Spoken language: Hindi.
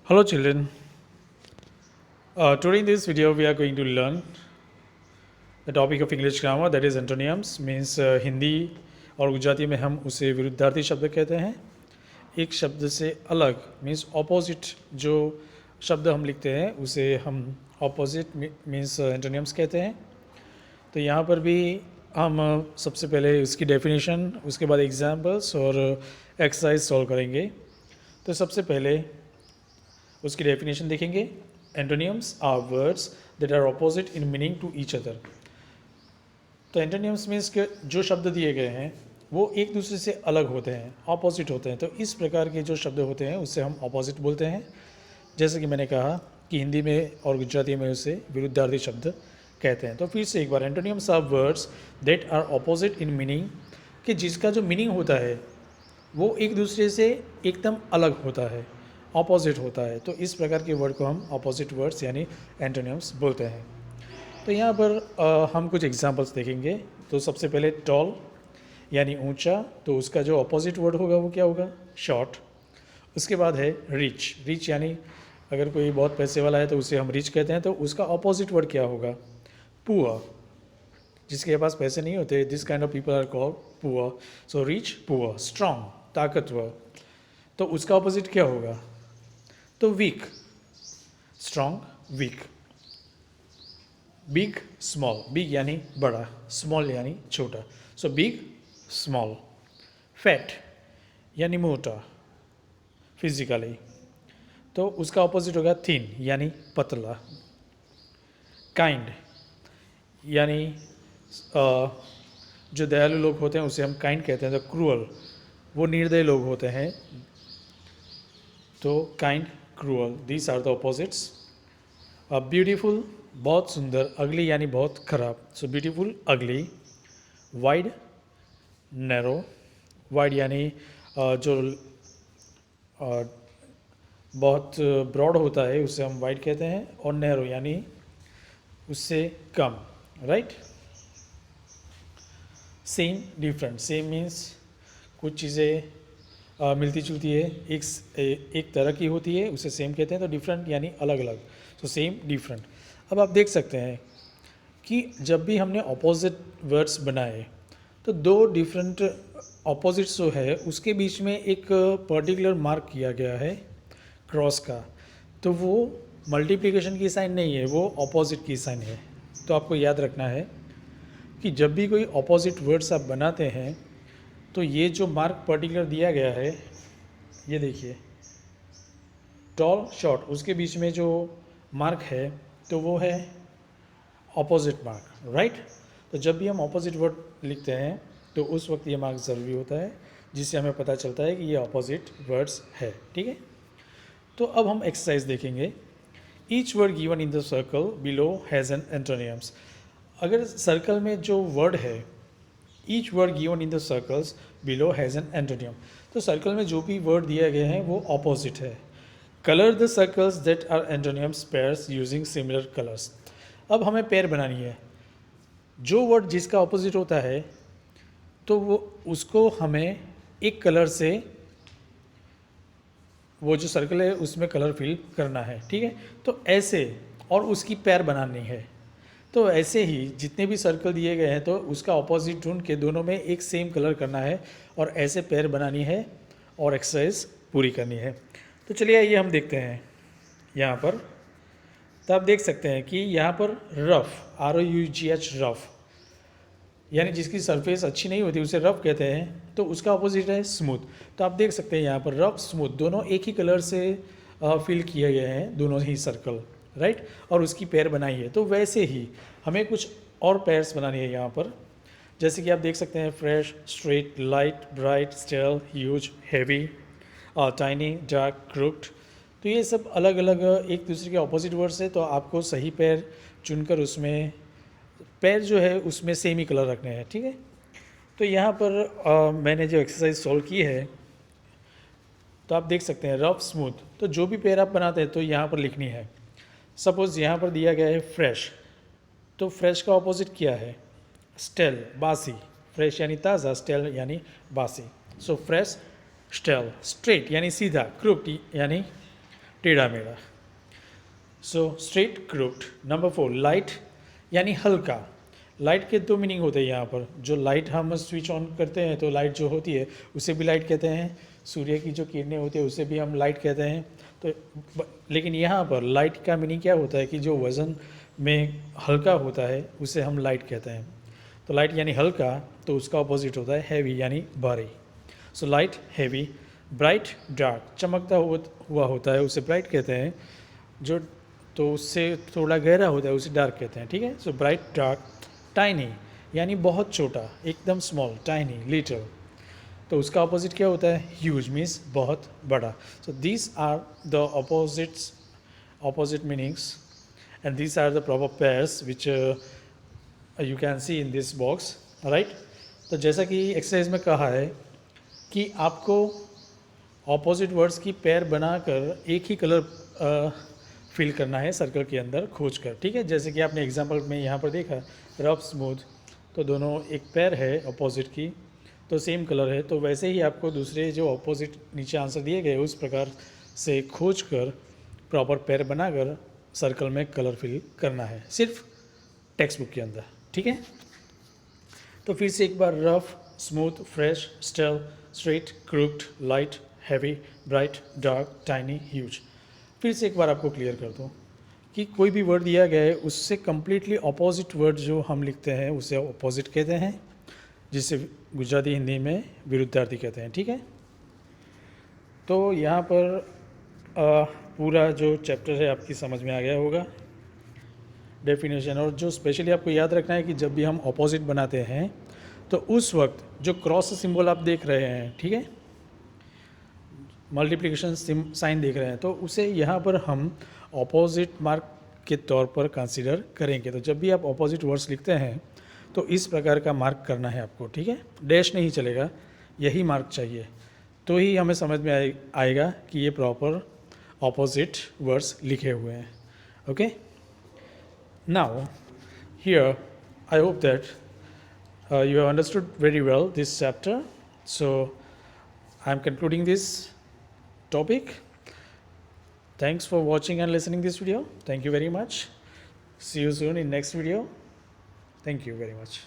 Hello children. Today in this video we are going to learn the topic of English grammar, that is antonyms means Hindi और गुजराती में हम उसे विरुद्धार्थी शब्द कहते हैं। एक शब्द से अलग मीन्स ऑपोजिट जो शब्द हम लिखते हैं उसे हम ऑपोजिट मीन्स एंटोनियम्स कहते हैं। तो यहाँ पर भी हम सबसे पहले उसकी डेफिनेशन, उसके बाद एग्जाम्पल्स और एक्सरसाइज सॉल्व करेंगे। तो सबसे पहले उसकी डेफिनेशन देखेंगे। Antonyms are words that are opposite in meaning to each other. तो एंटोनियम्स मीन्स के जो शब्द दिए गए हैं वो एक दूसरे से अलग होते हैं, ऑपोजिट होते हैं। तो इस प्रकार के जो शब्द होते हैं उससे हम ऑपोजिट बोलते हैं। जैसे कि मैंने कहा कि हिंदी में और गुजराती में उसे विरुद्धार्थी शब्द कहते हैं। तो फिर से एक बार, antonyms are words that are opposite in meaning, कि जिसका जो मीनिंग होता है वो एक दूसरे से एकदम अलग होता है, ऑपोजिट होता है। तो इस प्रकार के वर्ड को हम ऑपोजिट वर्ड्स यानी एंटोनियम्स बोलते हैं। तो यहाँ पर हम कुछ एग्जांपल्स देखेंगे। तो सबसे पहले टॉल यानी ऊंचा, तो उसका जो ऑपोजिट वर्ड होगा वो क्या होगा? शॉर्ट। उसके बाद है रिच। रिच यानी अगर कोई बहुत पैसे वाला है तो उसे हम रिच कहते हैं, तो उसका ऑपोजिट वर्ड क्या होगा? पुअर। जिसके पास पैसे नहीं होते, this kind of people are called poor. So rich, poor. Strong, ताकतवर, तो उसका ऑपोजिट क्या होगा? तो weak. Strong, weak. Big, small. Big यानी बड़ा, स्मॉल यानी छोटा। So big, small. फैट यानी मोटा फिजिकली, तो उसका ऑपोजिट होगा थिन यानी पतला। काइंड यानी जो दयालु लोग होते हैं उसे हम काइंड कहते हैं। तो क्रूअल, वो निर्दयी लोग होते हैं, तो kind, cruel, these are the opposites. Beautiful, बहुत सुंदर। अगली यानी बहुत खराब, so beautiful, ugly. Wide, narrow. Wide यानी जो बहुत ब्रॉड होता है उसे हम वाइड कहते हैं, और नैरो यानी उससे कम, right. Same, different. Same means कुछ चीज़ें मिलती जुलती है, एक तरह की होती है, उसे सेम कहते हैं। तो डिफरेंट यानी अलग अलग, तो सेम, डिफरेंट। अब आप देख सकते हैं कि जब भी हमने ऑपोजिट वर्ड्स बनाए तो दो डिफरेंट ऑपोजिट्स जो है उसके बीच में एक पर्टिकुलर मार्क किया गया है क्रॉस का। तो वो मल्टीप्लिकेशन की साइन नहीं है, वो ऑपोजिट की साइन है। तो आपको याद रखना है कि जब भी कोई ऑपोजिट वर्ड्स आप बनाते हैं तो ये जो मार्क पर्टिकुलर दिया गया है, ये देखिए, टॉल, शॉर्ट, उसके बीच में जो मार्क है तो वो है ऑपोजिट मार्क, राइट। तो जब भी हम ऑपोजिट वर्ड लिखते हैं तो उस वक्त ये मार्क ज़रूरी होता है, जिससे हमें पता चलता है कि ये ऑपोजिट वर्ड्स है, ठीक है। तो अब हम एक्सरसाइज देखेंगे। Each word given in the circle below has an एंटोनियम्स। अगर सर्कल में जो वर्ड है, each word given in the circles below has an antonym, तो सर्कल में जो भी वर्ड दिए गए हैं वो ऑपोजिट है। Colour the circles that are antonyms pairs using similar colours. अब हमें पेयर बनानी है। जो वर्ड जिसका ऑपोजिट होता है तो वो उसको हमें एक कलर से, वो जो सर्कल है उसमें कलर फिल करना है, ठीक है। तो ऐसे, और उसकी पेयर बनानी है। तो ऐसे ही जितने भी सर्कल दिए गए हैं तो उसका ऑपोजिट ढूंढ के दोनों में एक सेम कलर करना है और ऐसे पेयर बनानी है और एक्सरसाइज पूरी करनी है। तो चलिए ये हम देखते हैं यहाँ पर। तो आप देख सकते हैं कि यहाँ पर रफ, ROUGH, रफ यानी जिसकी सरफेस अच्छी नहीं होती उसे रफ कहते हैं। तो उसका अपोजिट है स्मूथ। तो आप देख सकते हैं यहाँ पर रफ, स्मूथ दोनों एक ही कलर से फिल किए गए हैं, दोनों ही सर्कल, राइट, और उसकी पेयर बनाई है। तो वैसे ही हमें कुछ और पेयर्स बनानी है यहाँ पर। जैसे कि आप देख सकते हैं fresh, straight, light, bright, stale, huge, heavy, tiny, dark, crooked. तो ये सब अलग अलग एक दूसरे के ऑपोजिट वर्ड्स है। तो आपको सही पेयर चुनकर उसमें पेयर जो है उसमें सेम ही कलर रखने हैं, ठीक है। तो यहाँ पर मैंने जो एक्सरसाइज सॉल्व की है तो आप देख सकते हैं रफ, स्मूथ, तो जो भी पेयर आप बनाते हैं तो यहाँ पर लिखनी है। सपोज़ यहाँ पर दिया गया है फ्रेश, तो फ्रेश का ऑपोजिट क्या है? स्टेल, बासी। फ्रेश यानी ताज़ा, स्टेल यानी बासी। So fresh, stale. स्ट्रेट यानी सीधा, क्रूक्ड यानी टेढ़ा मेढ़ा। So straight crooked. Number 4 light यानी हल्का। लाइट के दो मीनिंग होते हैं यहाँ पर। जो लाइट हम स्विच ऑन करते हैं तो लाइट जो होती है उसे भी लाइट कहते हैं, सूर्य की जो किरणें होती है उसे भी हम लाइट कहते हैं। तो लेकिन यहाँ पर लाइट का मीनिंग क्या होता है कि जो वज़न में हल्का होता है उसे हम लाइट कहते हैं। तो लाइट यानी हल्का, तो उसका अपोजिट होता है हैवी यानी भारी। So light heavy. Bright dark, चमकता हुआ होता है उसे ब्राइट कहते हैं, जो तो उससे थोड़ा गहरा होता है उसे डार्क कहते हैं, ठीक है। So bright dark. टाइनी यानी बहुत छोटा, एकदम स्मॉल, टाइनी, लिटिल, तो उसका अपोजिट क्या होता है, ह्यूज मीन्स बहुत बड़ा। So this are the opposite meanings and these are the proper pairs which you can see in this box, right? तो जैसा कि एक्सरसाइज में कहा है कि आपको ऑपोजिट वर्ड्स की पेयर बनाकर एक ही कलर फिल करना है सर्कल के अंदर खोज कर, ठीक है। जैसे कि आपने एग्जांपल में यहाँ पर देखा रफ स्मूथ, तो दोनों एक पेयर है ऑपोजिट की, तो सेम कलर है। तो वैसे ही आपको दूसरे जो ऑपोजिट नीचे आंसर दिए गए उस प्रकार से खोज कर प्रॉपर पेयर बनाकर सर्कल में कलर फिल करना है, सिर्फ टेक्स्ट बुक के अंदर, ठीक है। तो फिर से एक बार rough, smooth, fresh, stale, straight, crooked, light, heavy, bright, dark, tiny, huge. फिर से एक बार आपको क्लियर कर दूँ कि कोई भी वर्ड दिया गया है उससे कम्प्लीटली अपोजिट वर्ड जो हम लिखते हैं उसे अपोजिट कहते हैं, जिसे गुजराती हिंदी में विरुद्धार्थी कहते हैं, ठीक है। तो यहाँ पर पूरा जो चैप्टर है आपकी समझ में आ गया होगा, डेफिनेशन। और जो स्पेशली आपको याद रखना है कि जब भी हम अपोजिट बनाते हैं तो उस वक्त जो क्रॉस सिंबल आप देख रहे हैं, ठीक है, मल्टीप्लिकेशन साइन देख रहे हैं, तो उसे यहाँ पर हम अपोजिट मार्क के तौर पर कंसीडर करेंगे। तो जब भी आप अपोजिट वर्ड्स लिखते हैं तो इस प्रकार का मार्क करना है आपको, ठीक है। डैश नहीं चलेगा, यही मार्क चाहिए, तो ही हमें समझ में आएगा कि ये प्रॉपर ऑपोजिट वर्ड्स लिखे हुए हैं। Okay, now here I hope that you have understood very well this chapter. So I am concluding this topic. Thanks for watching and listening this video. Thank you very much. See you soon in next video. Thank you very much.